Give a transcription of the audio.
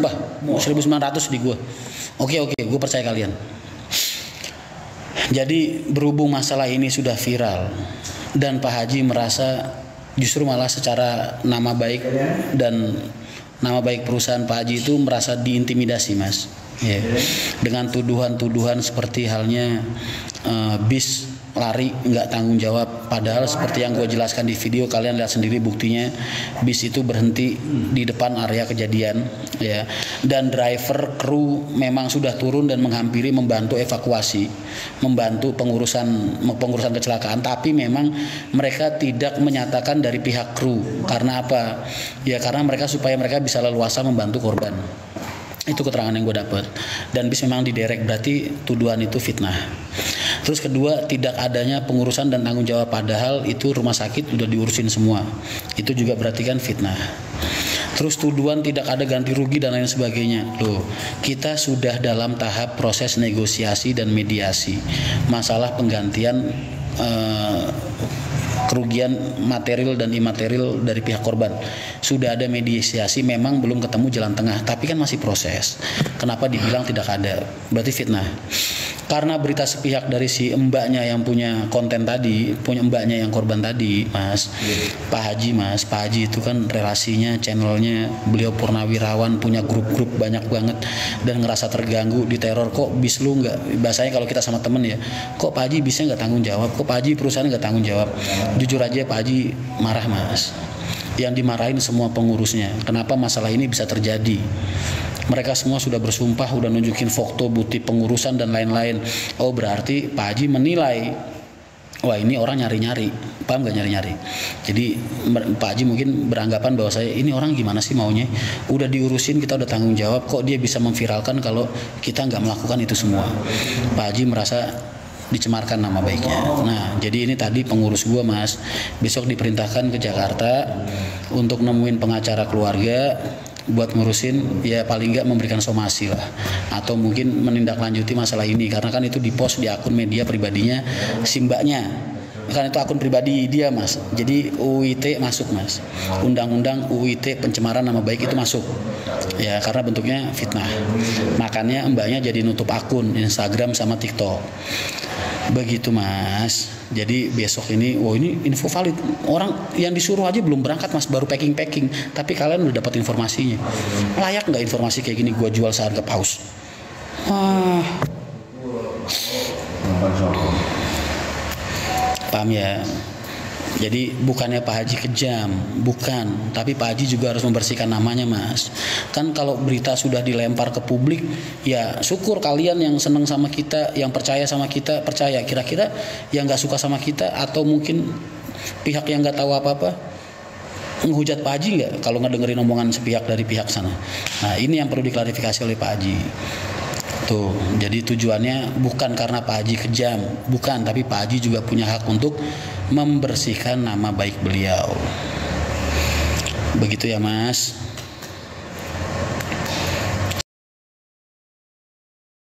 Bah, 1900 di gua. Oke, gue percaya kalian. Jadi berhubung masalah ini sudah viral dan Pak Haji merasa justru malah secara nama baik dan nama baik perusahaan Pak Haji itu merasa diintimidasi, Mas. Ya. Dengan tuduhan-tuduhan seperti halnya bis lari nggak tanggung jawab, padahal seperti yang gue jelaskan di video, kalian lihat sendiri buktinya bis itu berhenti di depan area kejadian ya, dan driver kru memang sudah turun dan menghampiri membantu evakuasi, membantu pengurusan kecelakaan, tapi memang mereka tidak menyatakan dari pihak kru. Karena apa? Ya karena supaya mereka bisa leluasa membantu korban. Itu keterangan yang gue dapat, dan bis memang diderek, berarti tuduhan itu fitnah. Terus kedua, tidak adanya pengurusan dan tanggung jawab, padahal itu rumah sakit udah diurusin semua, itu juga berarti kan fitnah. Terus tuduhan tidak ada ganti rugi dan lain sebagainya. Loh, kita sudah dalam tahap proses negosiasi dan mediasi masalah penggantian kerugian material dan imaterial dari pihak korban. Sudah ada mediasi, memang belum ketemu jalan tengah, tapi kan masih proses. Kenapa dibilang tidak ada? Berarti fitnah. Karena berita sepihak dari si mbaknya yang punya konten tadi, punya mbaknya yang korban tadi, Mas, Pak Haji, Mas. Pak Haji itu kan relasinya, channelnya, beliau purnawirawan, punya grup-grup banyak banget, dan ngerasa terganggu, diteror. Kok bis lu nggak, bahasanya kalau kita sama temen ya, kok Pak Haji bisnya nggak tanggung jawab, kok Pak Haji perusahaan nggak tanggung jawab. Jujur aja Pak Haji marah, Mas. Yang dimarahin semua pengurusnya. Kenapa masalah ini bisa terjadi? Mereka semua sudah bersumpah, udah nunjukin foto, bukti pengurusan dan lain-lain. Oh berarti Pak Haji menilai, wah ini orang nyari-nyari, paham gak nyari-nyari? Jadi Pak Haji mungkin beranggapan bahwa ini orang gimana sih maunya? Udah diurusin, kita udah tanggung jawab, kok dia bisa memviralkan kalau kita nggak melakukan itu semua? Pak Haji merasa dicemarkan nama baiknya. Nah, jadi ini tadi pengurus gua, Mas, besok diperintahkan ke Jakarta untuk nemuin pengacara keluarga buat ngurusin, ya paling nggak memberikan somasi lah, atau mungkin menindaklanjuti masalah ini, karena kan itu dipost di akun media pribadinya si mbaknya, kan itu akun pribadi dia, Mas. Jadi UIT masuk, Mas, undang-undang UIT pencemaran nama baik itu masuk ya, karena bentuknya fitnah. Makanya mbaknya jadi nutup akun Instagram sama TikTok. Begitu, Mas. Jadi besok ini, ini info valid. Orang yang disuruh aja belum berangkat, Mas, baru packing. Tapi kalian udah dapat informasinya. Layak nggak informasi kayak gini gua jual seharga paus? Paham ya? Jadi bukannya Pak Haji kejam, bukan, tapi Pak Haji juga harus membersihkan namanya, Mas. Kan kalau berita sudah dilempar ke publik, ya syukur kalian yang seneng sama kita, yang percaya sama kita, percaya. Kira-kira yang nggak suka sama kita, atau mungkin pihak yang nggak tahu apa-apa, menghujat Pak Haji nggak kalau ngedengerin omongan sepihak dari pihak sana? Nah ini yang perlu diklarifikasi oleh Pak Haji. Tuh, jadi tujuannya bukan karena Pak Haji kejam, bukan, tapi Pak Haji juga punya hak untuk membersihkan nama baik beliau. Begitu ya, Mas.